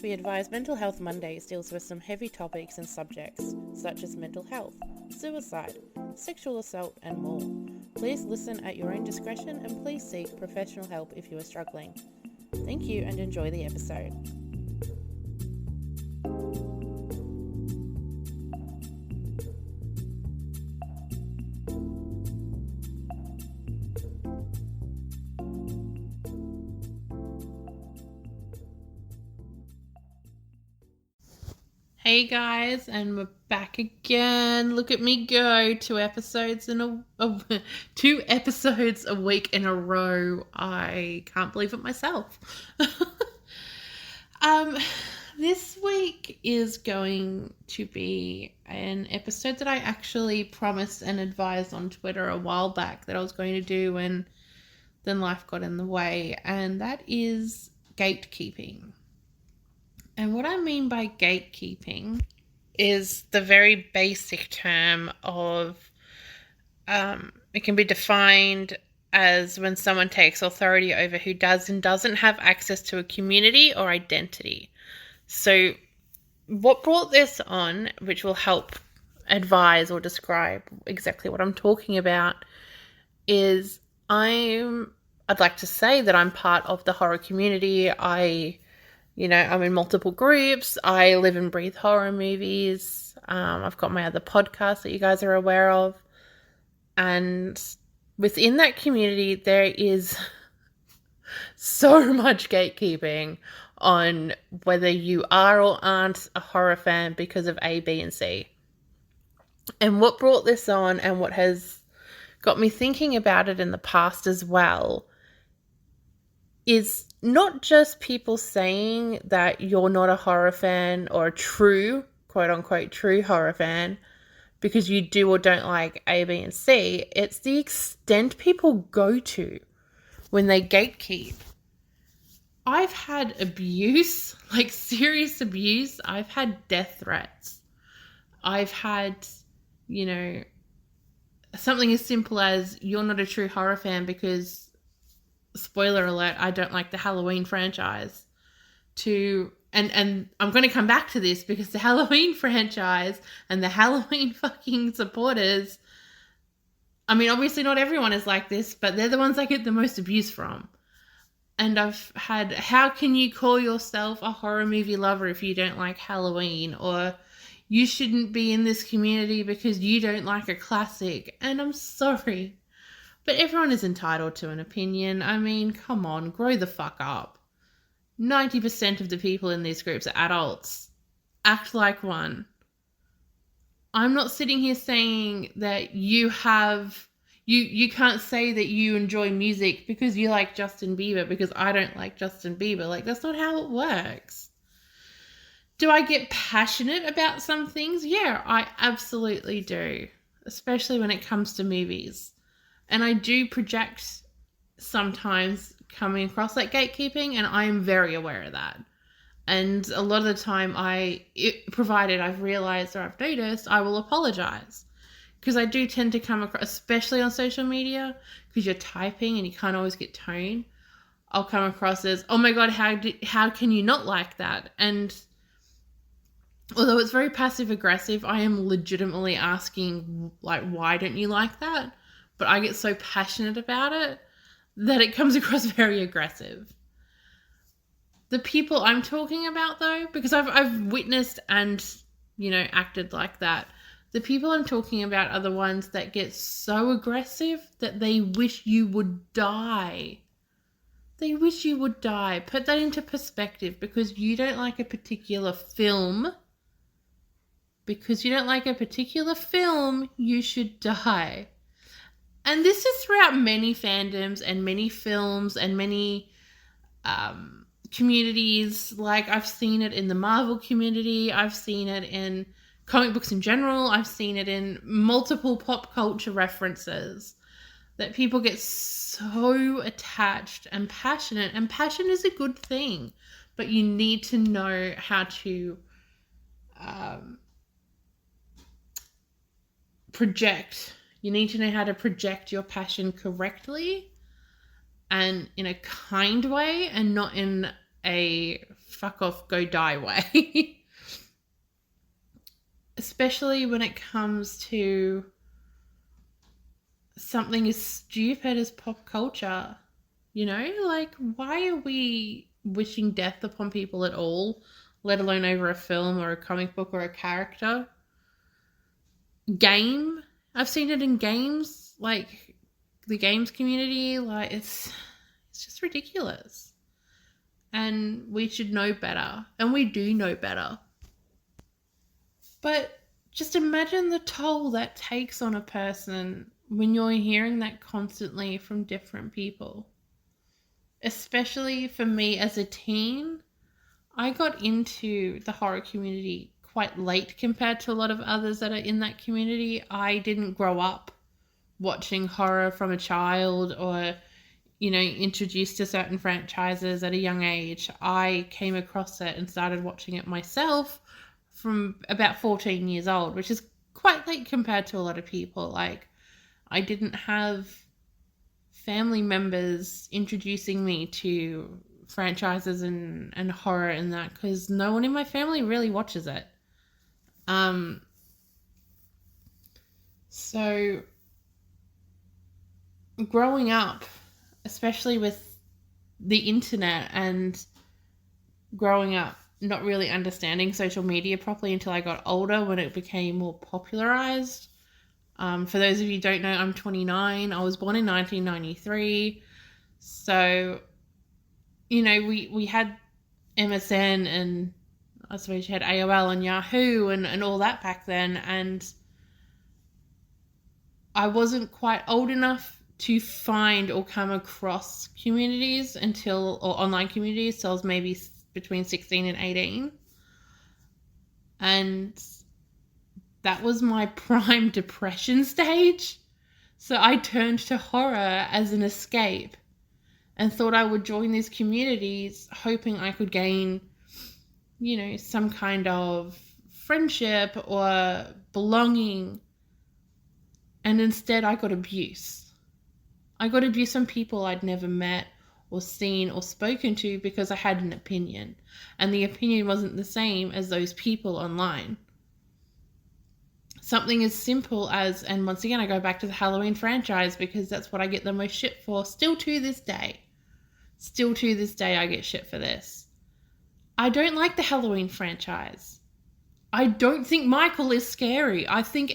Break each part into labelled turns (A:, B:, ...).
A: we advise Mental Health Mondays deals with some heavy topics and subjects, such as mental health, suicide, sexual assault, and more. Please listen at your own discretion and please seek professional help if you are struggling. Thank you and enjoy the episode. Hey guys, and we're back again. Look at me go. 2 episodes a week in a row. I can't believe it myself. This week is going to be an episode that I actually promised and advised on Twitter a while back that I was going to do, and then life got in the way, and that is gatekeeping. And what I mean by gatekeeping is the very basic term of, it can be defined as when someone takes authority over who does and doesn't have access to a community or identity. So what brought this on, which will help advise or describe exactly what I'm talking about, is I'd like to say that I'm part of the horror community. I'm in multiple groups. I live and breathe horror movies. I've got my other podcast that you guys are aware of. And within that community, there is so much gatekeeping on whether you are or aren't a horror fan because of A, B, and C. And what brought this on and what has got me thinking about it in the past as well is not just people saying that you're not a horror fan or a true, quote unquote, true horror fan because you do or don't like A, B, and C. It's the extent people go to when they gatekeep. I've had abuse, like serious abuse. I've had death threats. I've had, something as simple as you're not a true horror fan because, spoiler alert, I don't like the Halloween franchise. And I'm going to come back to this because the Halloween franchise and the Halloween fucking supporters, I mean, obviously not everyone is like this, but they're the ones I get the most abuse from. And I've had, how can you call yourself a horror movie lover if you don't like Halloween? Or you shouldn't be in this community because you don't like a classic. And I'm sorry, but everyone is entitled to an opinion. I mean, come on, grow the fuck up. 90% of the people in these groups are adults. Act like one. I'm not sitting here saying that you can't say that you enjoy music because you like Justin Bieber because I don't like Justin Bieber. Like, that's not how it works. Do I get passionate about some things? Yeah, I absolutely do. Especially when it comes to movies. And I do project sometimes coming across like gatekeeping, and I am very aware of that. And a lot of the time provided I've realized or I've noticed, I will apologize. Because I do tend to come across, especially on social media, because you're typing and you can't always get tone. I'll come across as, oh my God, how can you not like that? And although it's very passive aggressive, I am legitimately asking, like, why don't you like that? But I get so passionate about it that it comes across very aggressive. The people I'm talking about, though, because I've witnessed and, acted like that, the people I'm talking about are the ones that get so aggressive that they wish you would die. They wish you would die. Put that into perspective. Because you don't like a particular film, you should die. And this is throughout many fandoms and many films and many communities. Like, I've seen it in the Marvel community. I've seen it in comic books in general. I've seen it in multiple pop culture references. That people get so attached and passionate. And passion is a good thing. But you need to know how to project. You need to know how to project your passion correctly and in a kind way and not in a fuck off, go die way. Especially when it comes to something as stupid as pop culture. You know, like, why are we wishing death upon people at all, let alone over a film or a comic book or a character? Game. I've seen it in games, like the games community. Like, it's just ridiculous. And we should know better. And we do know better. But just imagine the toll that takes on a person when you're hearing that constantly from different people. Especially for me as a teen, I got into the horror community quite late compared to a lot of others that are in that community. I didn't grow up watching horror from a child or, you know, introduced to certain franchises at a young age. I came across it and started watching it myself from about 14 years old, which is quite late compared to a lot of people. Like, I didn't have family members introducing me to franchises and horror and that, because no one in my family really watches it. So growing up, especially with the internet and growing up not really understanding social media properly until I got older when it became more popularized. For those of you who don't know, I'm 29. I was born in 1993. So, you know, we had MSN and I suppose you had AOL and Yahoo and all that back then. And I wasn't quite old enough to find or come across communities or online communities. So I was maybe between 16 and 18. And that was my prime depression stage. So I turned to horror as an escape and thought I would join these communities hoping I could gain, you know, some kind of friendship or belonging. And instead I got abuse. I got abuse from people I'd never met or seen or spoken to because I had an opinion. And the opinion wasn't the same as those people online. Something as simple as, and once again I go back to the Halloween franchise because that's what I get the most shit for still to this day. Still to this day I get shit for this. I don't like the Halloween franchise. I don't think Michael is scary. I think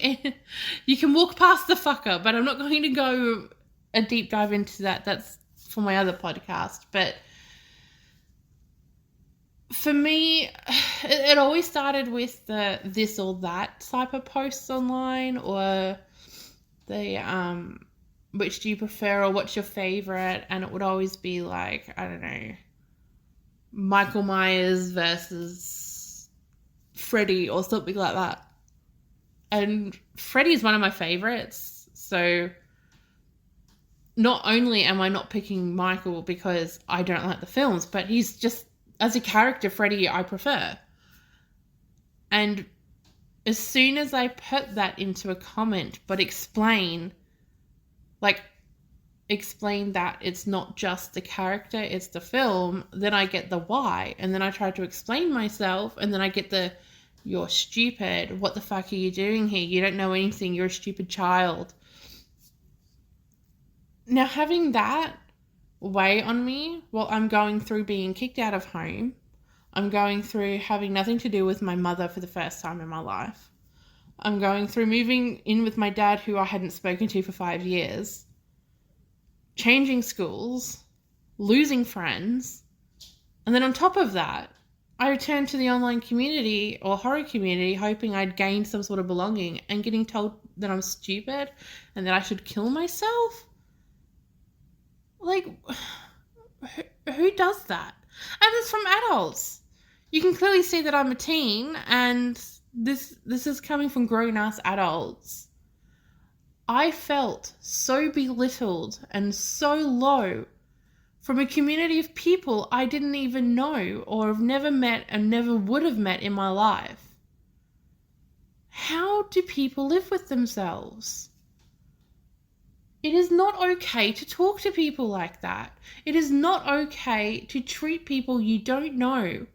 A: you can walk past the fucker, but I'm not going to go a deep dive into that. That's for my other podcast. But for me, it always started with the this or that type of posts online, or the which do you prefer or what's your favorite, and it would always be like, I don't know, Michael Myers versus Freddy or something like that. And Freddy is one of my favorites, so not only am I not picking Michael because I don't like the films, but he's just, as a character, Freddy I prefer. And as soon as I put that into a comment, but explain that it's not just the character, it's the film, then I get the why. And then I try to explain myself, and then I get the, you're stupid, what the fuck are you doing here? You don't know anything, you're a stupid child. Now, having that weigh on me while I'm going through being kicked out of home, I'm going through having nothing to do with my mother for the first time in my life, I'm going through moving in with my dad who I hadn't spoken to for 5 years, changing schools, losing friends, and then on top of that, I returned to the online community or horror community hoping I'd gained some sort of belonging and getting told that I'm stupid and that I should kill myself. Like, who does that? And it's from adults. You can clearly see that I'm a teen, and this is coming from grown-ass adults. I felt so belittled and so low from a community of people I didn't even know or have never met and never would have met in my life. How do people live with themselves? It is not okay to talk to people like that. It is not okay to treat people you don't know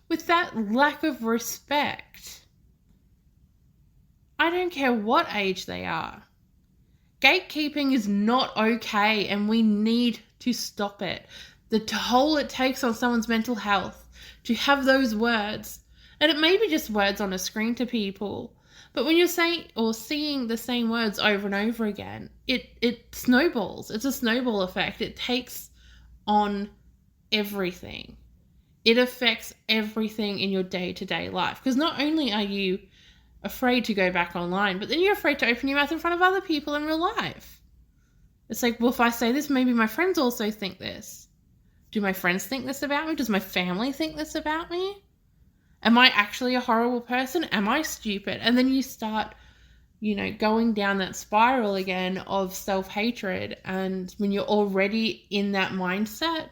A: with that lack of respect. I don't care what age they are. Gatekeeping is not okay, and we need to stop it. The toll it takes on someone's mental health to have those words, and it may be just words on a screen to people, but when you're saying or seeing the same words over and over again, it snowballs. It's a snowball effect. It takes on everything. It affects everything in your day-to-day life, because not only are you afraid to go back online, but then you're afraid to open your mouth in front of other people in real life. It's like, well, if I say this, maybe my friends also think this. Do my friends think this about me? Does my family think this about me? Am I actually a horrible person? Am I stupid? And then you start, going down that spiral again of self-hatred. And when you're already in that mindset,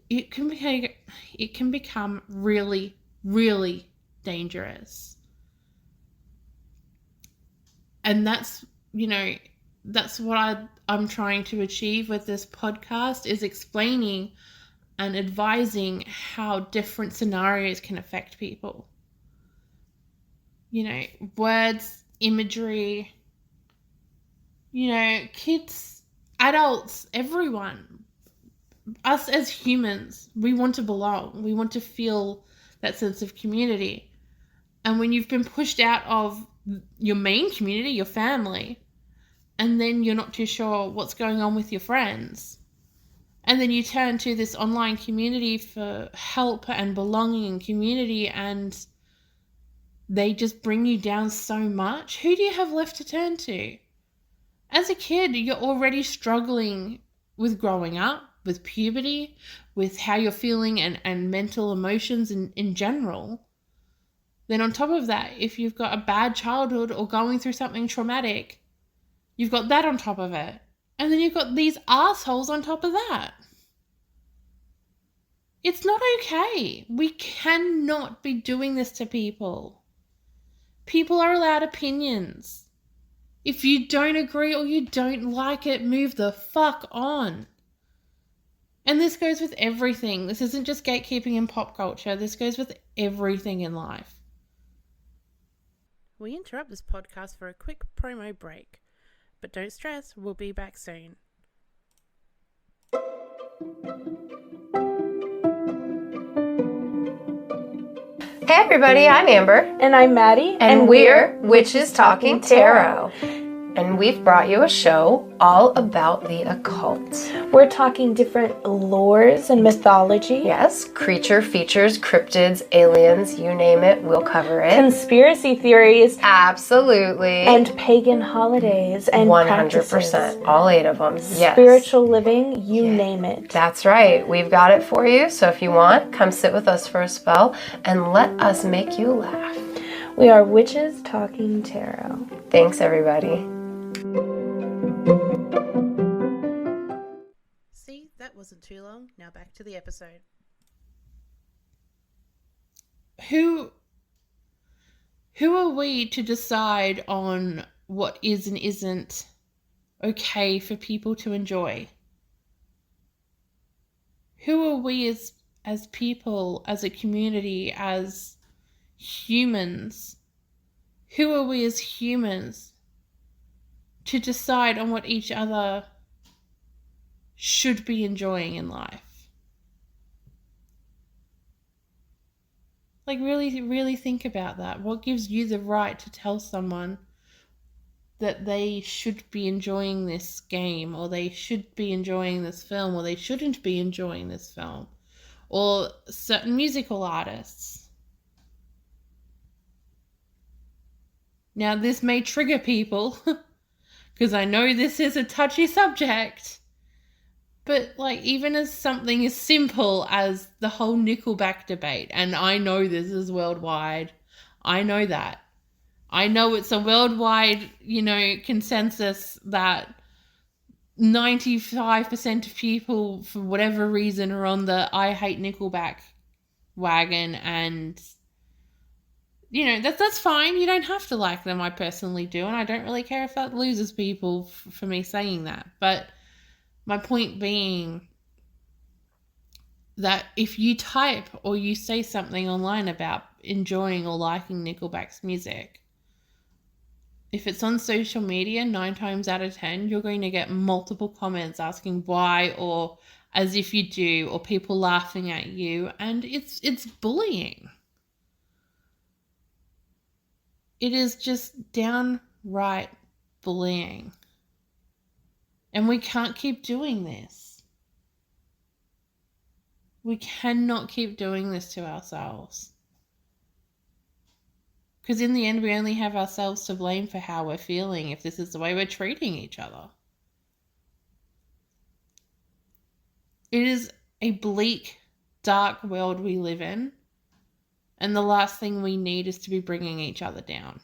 A: it can become really, really dangerous. And that's what I'm trying to achieve with this podcast, is explaining and advising how different scenarios can affect people. Words, imagery, kids, adults, everyone. Us as humans, we want to belong. We want to feel that sense of community. And when you've been pushed out of your main community, your family, and then you're not too sure what's going on with your friends, and then you turn to this online community for help and belonging and community, and they just bring you down so much, who do you have left to turn to? As a kid, you're already struggling with growing up, with puberty, with how you're feeling and mental emotions in general. Then on top of that, if you've got a bad childhood or going through something traumatic, you've got that on top of it. And then you've got these assholes on top of that. It's not okay. We cannot be doing this to people. People are allowed opinions. If you don't agree or you don't like it, move the fuck on. And this goes with everything. This isn't just gatekeeping in pop culture. This goes with everything in life. We interrupt this podcast for a quick promo break. But don't stress, we'll be back soon.
B: Hey everybody, I'm Amber.
C: And I'm Maddie.
B: And we're Witches Talking Tarot. And we've brought you a show all about the occult.
C: We're talking different lores and mythology.
B: Yes, creature features, cryptids, aliens, you name it, we'll cover it.
C: Conspiracy theories.
B: Absolutely.
C: And pagan holidays and
B: 100%.
C: practices.
B: All 8 of them. Yes.
C: Spiritual living, you name it.
B: That's right. We've got it for you. So if you want, come sit with us for a spell and let us make you laugh.
C: We are Witches Talking Tarot.
B: Thanks, everybody.
A: See, that wasn't too long. Now back to the episode. Who are we to decide on what is and isn't okay for people to enjoy? Who are we as people, as a community, as humans? Who are we as humans to decide on what each other should be enjoying in life? Like, really, really think about that. What gives you the right to tell someone that they should be enjoying this game, or they should be enjoying this film, or they shouldn't be enjoying this film, or certain musical artists? Now, this may trigger people, because I know this is a touchy subject, but like, even as something as simple as the whole Nickelback debate, and I know this is worldwide, I know that. I know it's a worldwide, consensus that 95% of people, for whatever reason, are on the I hate Nickelback wagon, and that's fine. You don't have to like them. I personally do, and I don't really care if that loses people for me saying that. But my point being that if you type or you say something online about enjoying or liking Nickelback's music, if it's on social media, 9 times out of 10, you're going to get multiple comments asking why, or as if you do, or people laughing at you, and it's bullying. It is just downright bullying. And we can't keep doing this. We cannot keep doing this to ourselves. Because in the end, we only have ourselves to blame for how we're feeling if this is the way we're treating each other. It is a bleak, dark world we live in. And the last thing we need is to be bringing each other down.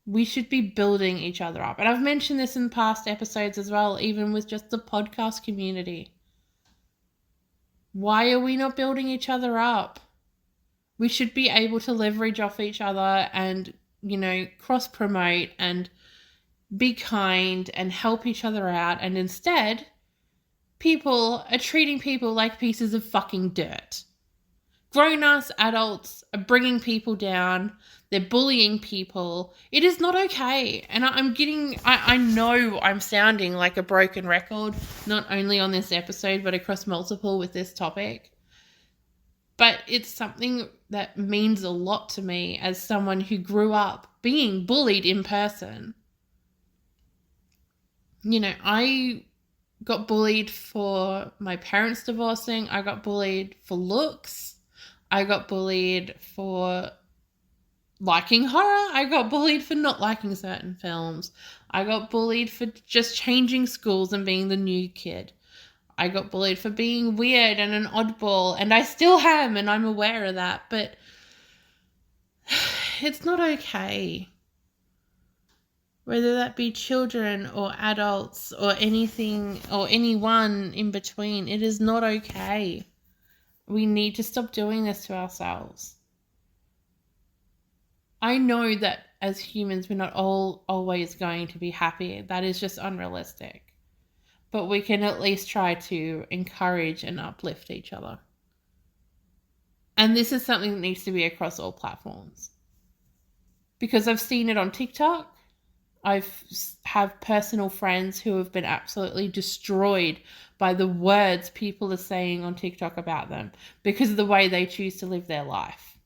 A: We should be building each other up. And I've mentioned this in past episodes as well, even with just the podcast community. Why are we not building each other up? We should be able to leverage off each other and, cross-promote and be kind and help each other out. And instead, people are treating people like pieces of fucking dirt. Grown-ass adults are bringing people down. They're bullying people. It is not okay. And I know I'm sounding like a broken record, not only on this episode, but across multiple with this topic. But it's something that means a lot to me as someone who grew up being bullied in person. I got bullied for my parents divorcing. I got bullied for looks. I got bullied for liking horror. I got bullied for not liking certain films. I got bullied for just changing schools and being the new kid. I got bullied for being weird and an oddball, and I still am, and I'm aware of that, but it's not okay. Whether that be children or adults or anything or anyone in between, it is not okay. We need to stop doing this to ourselves. I know that as humans, we're not always going to be happy. That is just unrealistic. But we can at least try to encourage and uplift each other. And this is something that needs to be across all platforms. Because I've seen it on TikTok. I have personal friends who have been absolutely destroyed by the words people are saying on TikTok about them because of the way they choose to live their life.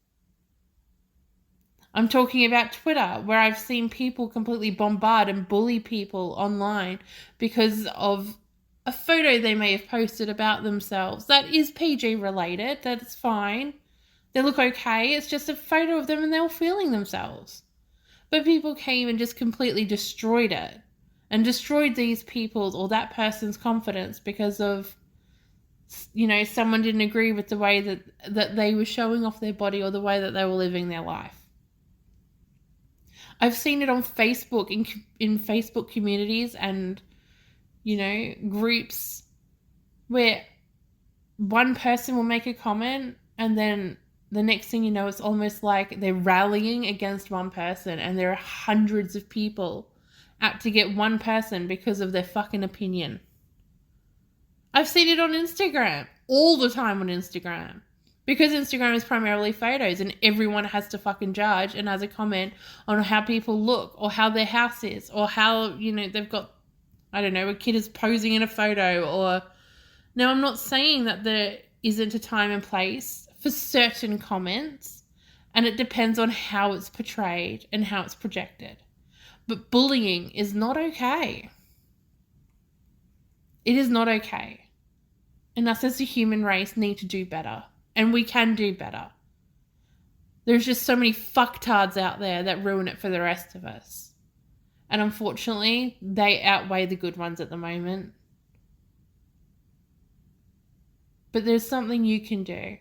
A: I'm talking about Twitter, where I've seen people completely bombard and bully people online because of a photo they may have posted about themselves. That is PG related. That's fine. They look okay. It's just a photo of them and they're feeling themselves. But people came and just completely destroyed it and destroyed these people's or that person's confidence because of, someone didn't agree with the way that they were showing off their body or the way that they were living their life. I've seen it on Facebook, in Facebook communities and, groups where one person will make a comment and then the next thing you know, it's almost like they're rallying against one person and there are hundreds of people out to get one person because of their fucking opinion. I've seen it on Instagram, all the time on Instagram. Because Instagram is primarily photos and everyone has to fucking judge and has a comment on how people look or how their house is or how, they've got, a kid is posing in a photo or... Now, I'm not saying that there isn't a time and place for certain comments and it depends on how it's portrayed and how it's projected. But bullying is not okay. It is not okay. And us as a human race need to do better. And we can do better. There's just so many fucktards out there that ruin it for the rest of us. And unfortunately, they outweigh the good ones at the moment. But there's something you can do.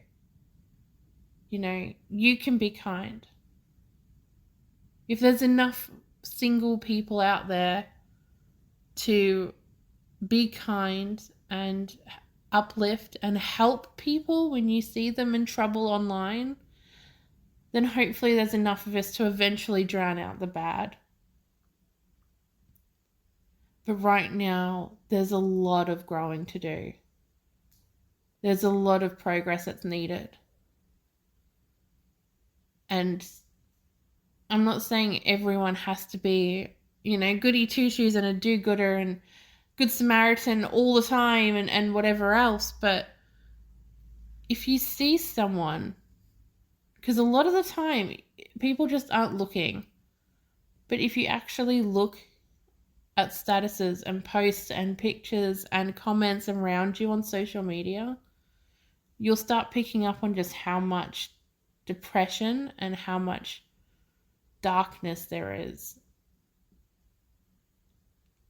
A: You can be kind. If there's enough single people out there to be kind and uplift and help people when you see them in trouble online, then hopefully there's enough of us to eventually drown out the bad. But right now, there's a lot of growing to do. There's a lot of progress that's needed. And I'm not saying everyone has to be, goody two-shoes and a do-gooder and good Samaritan all the time and whatever else. But if you see someone, because a lot of the time, people just aren't looking. But if you actually look at statuses and posts and pictures and comments around you on social media, you'll start picking up on just how much depression and how much darkness there is.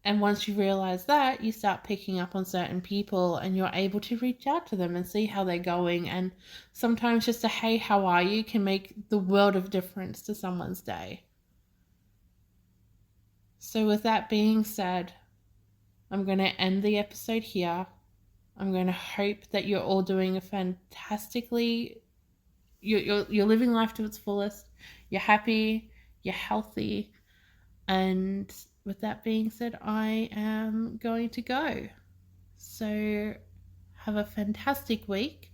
A: And once you realize that, you start picking up on certain people and you're able to reach out to them and see how they're going. And sometimes just a hey, how are you can make the world of difference to someone's day. So with that being said, I'm going to end the episode here. I'm going to hope that you're all doing a fantastically, you're living life to its fullest. You're happy, you're healthy. And with that being said, I am going to go. So have a fantastic week.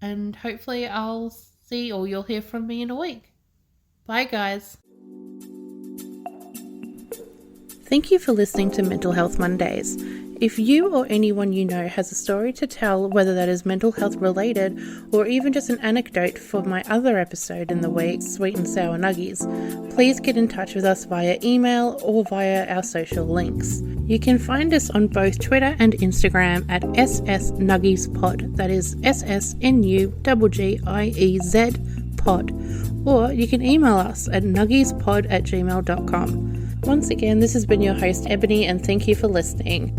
A: And hopefully I'll see or you'll hear from me in a week. Bye guys. Thank you for listening to Mental Health Mondays. If you or anyone you know has a story to tell, whether that is mental health related or even just an anecdote for my other episode in the week, Sweet and Sour Nuggiez, please get in touch with us via email or via our social links. You can find us on both Twitter and Instagram at @SSNuggiezPod, that is SSNUGGIEZ pod, or you can email us at nuggiezpod@gmail.com. Once again, this has been your host, Ebony, and thank you for listening.